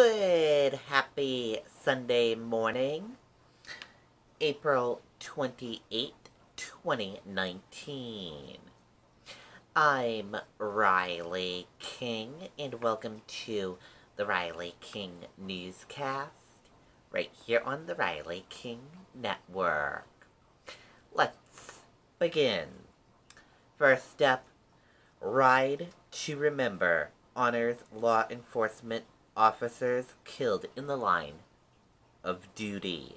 Good, happy Sunday morning, April 28th, 2019. I'm Riley King, and welcome to the Riley King Newscast, right here on the Riley King Network. Let's begin. First up, Ride to Remember honors law enforcement officers killed in the line of duty.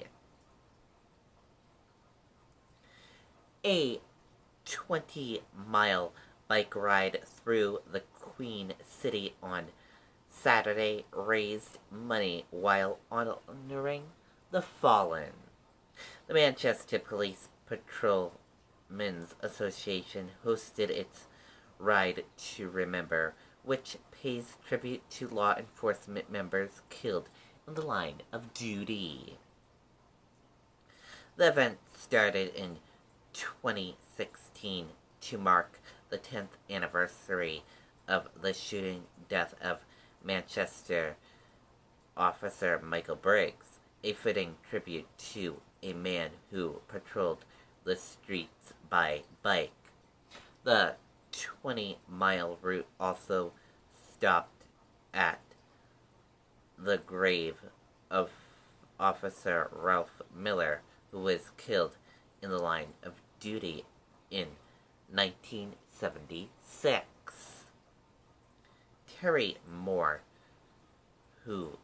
A 20-mile bike ride through the Queen City on Saturday raised money while honoring the fallen. The Manchester Police Patrolmen's Association hosted its Ride to Remember, which pays tribute to law enforcement members killed in the line of duty. The event started in 2016 to mark the 10th anniversary of the shooting death of Manchester officer Michael Briggs, a fitting tribute to a man who patrolled the streets by bike. The 20-mile route also stopped at the grave of Officer Ralph Miller, who was killed in the line of duty in 1976. Terry Moore, who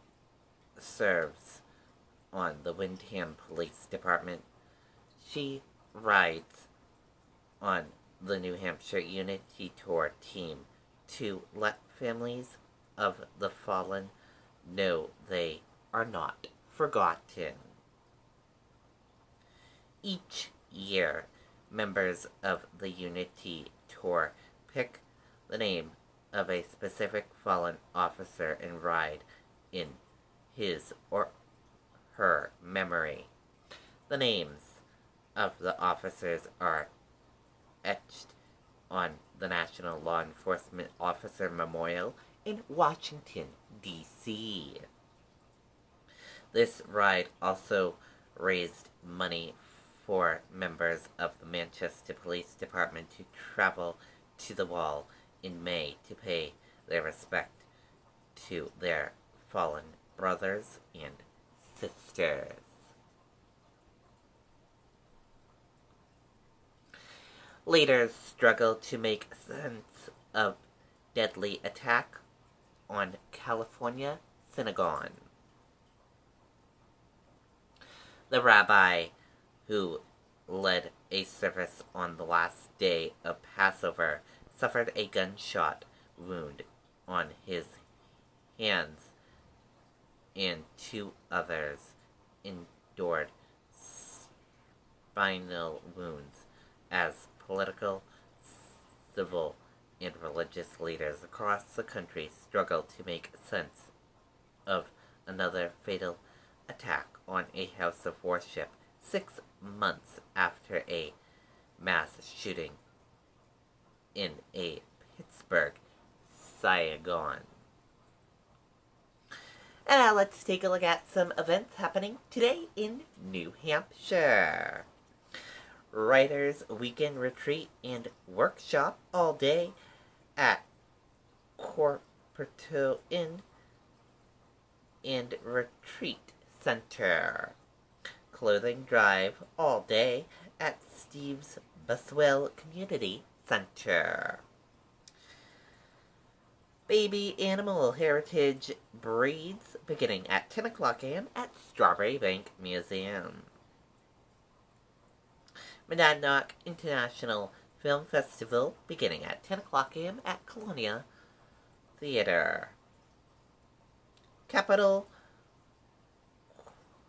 serves on the Windham Police Department, she rides on the New Hampshire Unity Tour team to let families of the fallen know they are not forgotten. Each year, members of the Unity Tour pick the name of a specific fallen officer and ride in his or her memory. The names of the officers are etched on the National Law Enforcement Officer Memorial in Washington, D.C. This ride also raised money for members of the Manchester Police Department to travel to the Wall in May to pay their respect to their fallen brothers and sisters. Leaders struggle to make sense of deadly attack on California synagogue. The rabbi who led a service on the last day of Passover suffered a gunshot wound on his hands, and two others endured spinal wounds as political, civil, and religious leaders across the country struggle to make sense of another fatal attack on a house of worship 6 months after a mass shooting in a Pittsburgh synagogue. And now let's take a look at some events happening today in New Hampshire. Writers' Weekend Retreat and Workshop all day at Corporto Inn and Retreat Center. Clothing Drive all day at Steve's Buswell Community Center. Baby Animal Heritage Breeds beginning at 10 o'clock a.m. at Strawberry Bank Museum. Monadnock International Film Festival beginning at 10 o'clock a.m. at Colonia Theater. Capital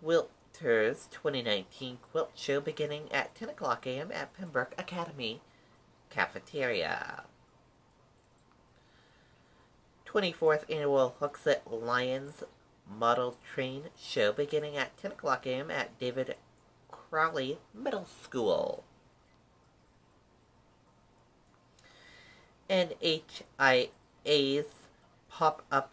Quilters 2019 Quilt Show beginning at 10 o'clock a.m. at Pembroke Academy Cafeteria. 24th Annual Hooksett Lions Model Train Show beginning at 10 o'clock a.m. at David Crowley Middle School. NHIA's pop-up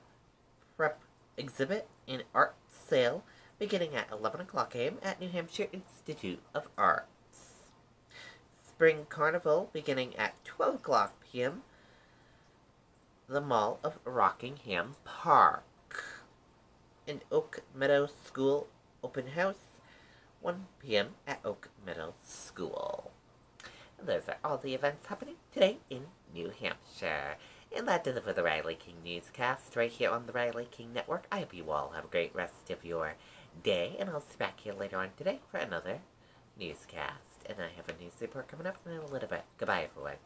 prep exhibit and art sale beginning at 11 o'clock a.m. at New Hampshire Institute of Arts. Spring Carnival beginning at 12 o'clock p.m. the Mall of Rockingham Park. And Oak Meadow School Open House, 1 p.m. at Oak Meadow School. And those are all the events happening today in New Hampshire. And that does it for the Riley King newscast right here on the Riley King Network. I hope you all have a great rest of your day, and I'll see you back here later on today for another newscast. And I have a news report coming up in a little bit. Goodbye, everyone.